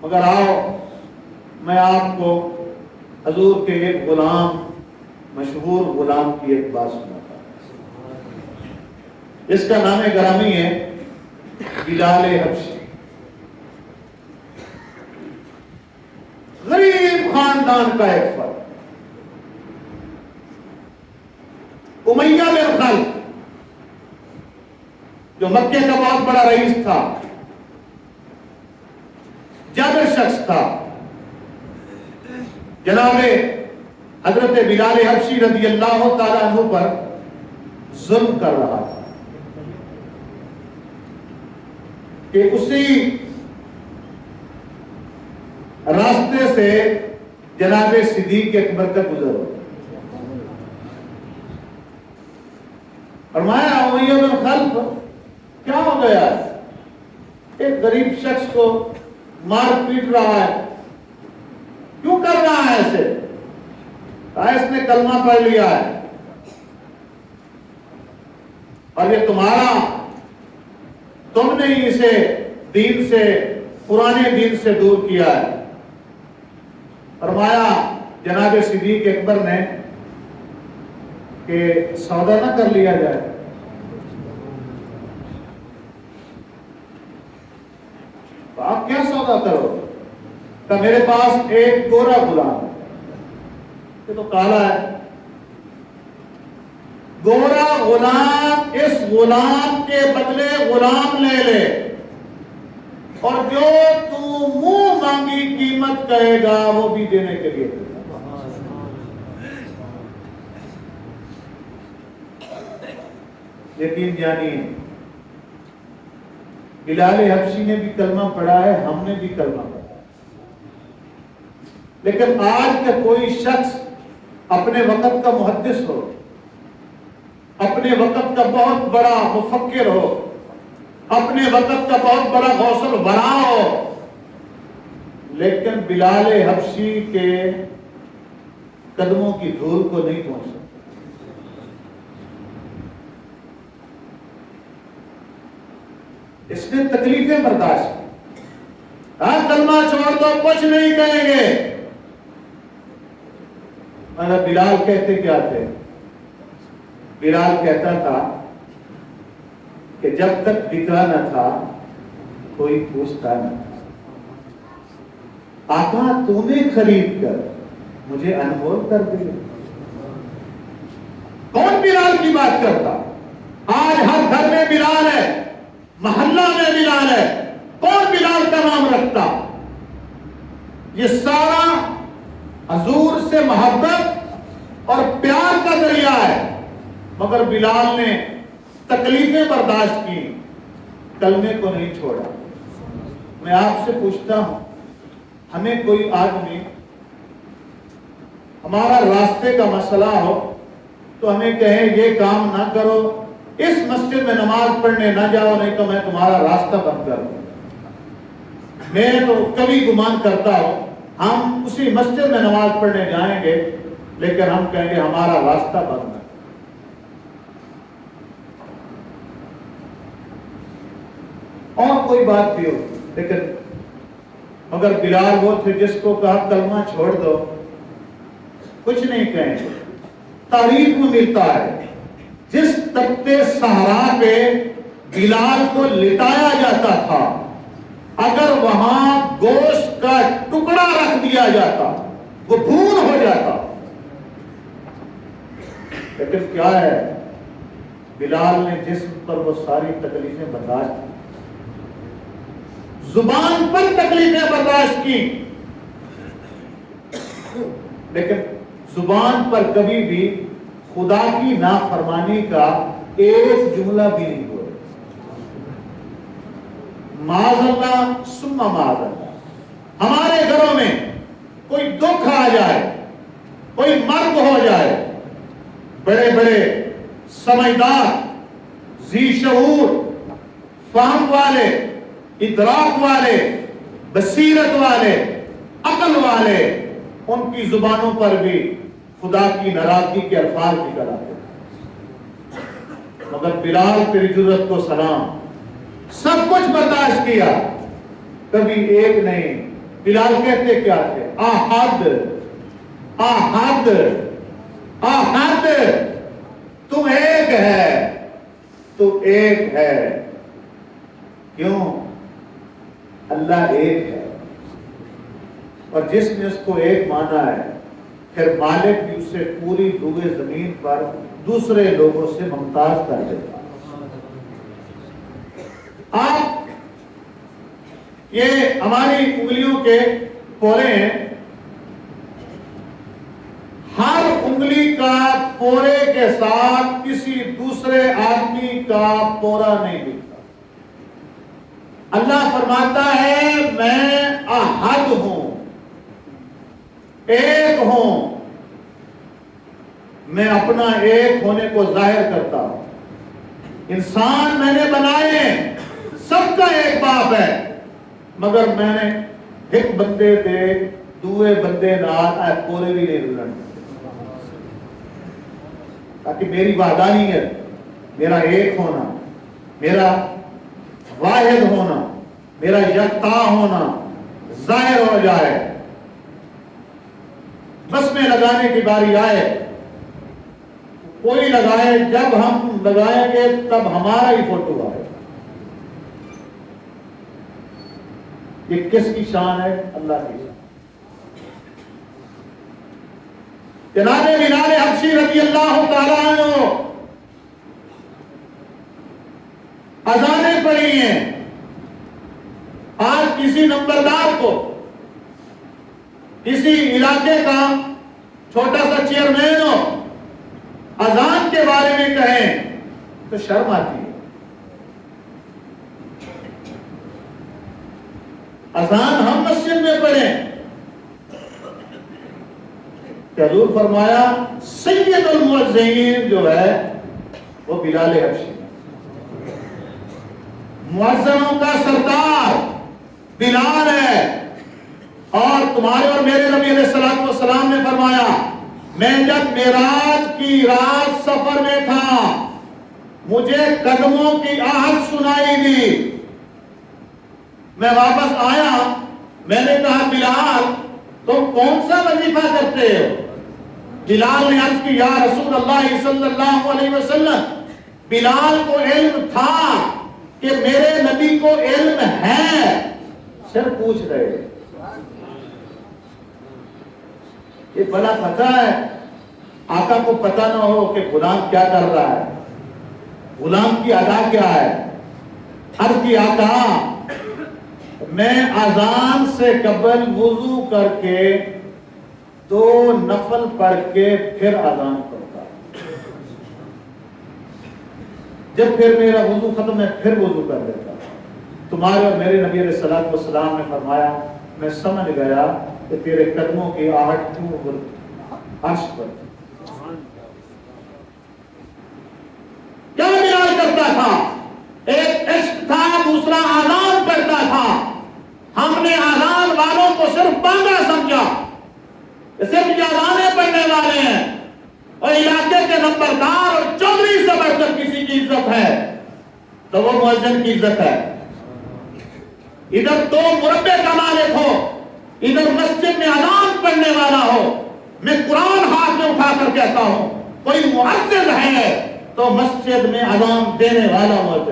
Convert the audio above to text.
مگر آؤ میں آپ کو حضور کے ایک غلام، مشہور غلام کی ایک بات سناتا ہوں، جس کا نام گرامی ہے بلال حبشی۔ غریب خاندان کا ایک فرد، امیہ بن خلف جو مکے کا بہت بڑا رئیس تھا، جابر شخص تھا، جناب حضرت بلال حبشی رضی اللہ تعالیٰ عنہ پر ظلم کر رہا تھا کہ اسی راستے سے جناب صدیق اکبر کا گزر ہو۔ فرمایا امیہ بن خلف کیا ہو گیا؟ ایک غریب شخص کو مار پیٹ رہا ہے، کیوں کر رہا ہے ایسے؟ کہا اس نے کلمہ پڑھ لیا ہے اور یہ تمہارا، تم نے ہی اسے دین سے، پرانے دین سے دور کیا ہے۔ فرمایا جناب صدیق اکبر نے کہ سودا نہ کر لیا جائے۔ تو آپ کیا سودا کرو؟ کہ میرے پاس ایک گورا غلام ہے، یہ تو کالا ہے، گورا غلام، اس غلام کے بدلے غلام لے لے اور جو تو منہ مانگی قیمت کہے گا وہ بھی دینے کے لیے۔ یقین جانیے بلال حبشی نے بھی کلمہ پڑھا ہے، ہم نے بھی کلمہ پڑھا ہے، لیکن آج کا کوئی شخص اپنے وقت کا محدث ہو، اپنے وقت کا بہت بڑا مفکر ہو، اپنے وقت کا بہت بڑا غوث الورا ہو، لیکن بلال حبشی کے قدموں کی دھول کو نہیں پہنچ سکتا۔ اس نے تکلیفیں برداشت کی، ہاں کلمہ چھوڑ دو، کچھ نہیں کہیں گے، مگر بلال کہتے کیا تھے؟ بلال کہتا تھا کہ جب تک بکا نہ تھا کوئی پوچھتا نہ تھا، آقا تو نے خرید کر مجھے انمول کر دیا۔ کون بلال کی بات کرتا؟ آج ہر گھر میں بلال ہے، محلہ میں بلال ہے، کون بلال کا نام رکھتا؟ یہ سارا حضور سے محبت اور پیار کا ذریعہ ہے، مگر بلال نے تکلیفیں برداشت کی، کلمے کو نہیں چھوڑا۔ میں آپ سے پوچھتا ہوں، ہمیں کوئی آدمی ہمارا راستے کا مسئلہ ہو تو ہمیں کہیں یہ کام نہ کرو، اس مسجد میں نماز پڑھنے نہ جاؤ، نہیں تو میں تمہارا راستہ بند کر دوں۔ میں تو کبھی گمان کرتا ہوں ہم اسی مسجد میں نماز پڑھنے جائیں گے، لیکن ہم کہیں گے ہمارا راستہ بند ہے۔ اور کوئی بات بھی ہو، لیکن مگر بلال وہ تھے جس کو کہا کلمہ چھوڑ دو، کچھ نہیں کہیں گے۔ تاریخ میں ملتا ہے جس تختے صحرا پہ بلال کو لٹایا جاتا تھا، اگر وہاں گوشت کا ٹکڑا رکھ دیا جاتا وہ بھون ہو جاتا۔ لیکن کیا ہے، بلال نے جسم پر وہ ساری تکلیفیں برداشت کی، زبان پر تکلیفیں برداشت کی، لیکن زبان پر کبھی بھی خدا کی نافرمانی کا ایک جملہ بھی نہیں ہوا۔ معاذ اللہ ثم معاذ اللہ، ہمارے گھروں میں کوئی دکھ آ جائے، کوئی مرگ ہو جائے، بڑے بڑے سمجھدار، ذی شعور، فہم والے، ادراک والے، بصیرت والے، عقل والے، ان کی زبانوں پر بھی خدا کی ناراضگی کے الفاظ نکل آتے ہیں، مگر بلال تیری جرأت کو سلام، سب کچھ برداشت کیا، کبھی ایک نہیں بلال کہتے کیا تھے؟ احد احد احد، تو ایک ہے، تو ایک ہے۔ کیوں؟ اللہ ایک ہے، اور جس نے اس کو ایک مانا ہے پھر مالک بھی اسے پوری روئے زمین پر دوسرے لوگوں سے ممتاز کر دیتا۔ آپ یہ ہماری انگلیوں کے پورے ہیں، ہر انگلی کا پورے کے ساتھ کسی دوسرے آدمی کا پورا نہیں ملتا۔ اللہ فرماتا ہے میں احد ہوں، ایک ہوں، میں اپنا ایک ہونے کو ظاہر کرتا ہوں۔ انسان میں نے بنائے ہیں، سب کا ایک باپ ہے، مگر میں نے ایک بندے دے دوے بندے نال اے پورے بھی نہیں رلن، تاکہ میری وحدانیت، میرا ایک ہونا، میرا واحد ہونا، میرا یکتا ہونا ظاہر ہو جائے۔ بس میں لگانے کی باری آئے، کوئی لگائے، جب ہم لگائیں گے تب ہمارا ہی فوٹو آئے۔ یہ کس کی شان ہے؟ اللہ کی شان۔ جناب بلال حبشی رضی اللہ تعالیٰ عنہ اذانیں پڑھی ہیں۔ آج کسی نمبردار کو، کسی علاقے کا چھوٹا سا چیئرمین ہو، اذان کے بارے میں کہیں تو شرم آتی ہے۔ اذان ہم مسجد میں پڑھیں کہ حضور فرمایا سید المؤذنین جو ہے وہ بلال حبشی، مؤذنوں کا سردار بلال ہے۔ اور تمہارے اور میرے نبی علیہ الصلوۃ والسلام نے فرمایا میں جب معراج کی رات سفر میں تھا مجھے قدموں کی آہٹ سنائی دی، میں واپس آیا، میں نے کہا بلال تم کون سا وظیفہ کرتے ہو؟ بلال نے عرض کی یا رسول اللہ صلی اللہ علیہ وسلم، بلال کو علم تھا کہ میرے نبی کو علم ہے، صرف پوچھ رہے۔ یہ بڑا پتہ ہے، آقا کو پتہ نہ ہو کہ غلام کیا کر رہا ہے، غلام کی ادا کیا ہے۔ عرض کی آقا میں اذان سے قبل وضو کر کے 2 نفل پڑھ کے پھر اذان پڑھتا، جب پھر میرا وضو ختم ہے پھر وضو کر دیتا۔ تمہارے اور میرے نبی علیہ الصلوۃ والسلام نے فرمایا میں سمجھ گیا کہ تیرے قدموں کی آہٹ کیوں عرش پر۔ کیا بلال کرتا تھا؟ ایک عشق تھا، دوسرا اذان پڑھتا تھا۔ ہم نے اذان والوں کو صرف بانگا سمجھا، صرف یہ اذانیں پڑھنے والے ہیں، اور علاقے کے نمبردار اور چودھری سے بڑھ کر کسی کی عزت ہے تو وہ مؤذن کی عزت ہے۔ ادھر 2 مربے کا مالک ہو، ادھر مسجد میں اذان پڑھنے والا ہو۔ میں قرآن ہاتھ میں اٹھا کر کہتا ہوں کوئی مؤذن ہے تو مسجد میں اذان دینے والا مؤذن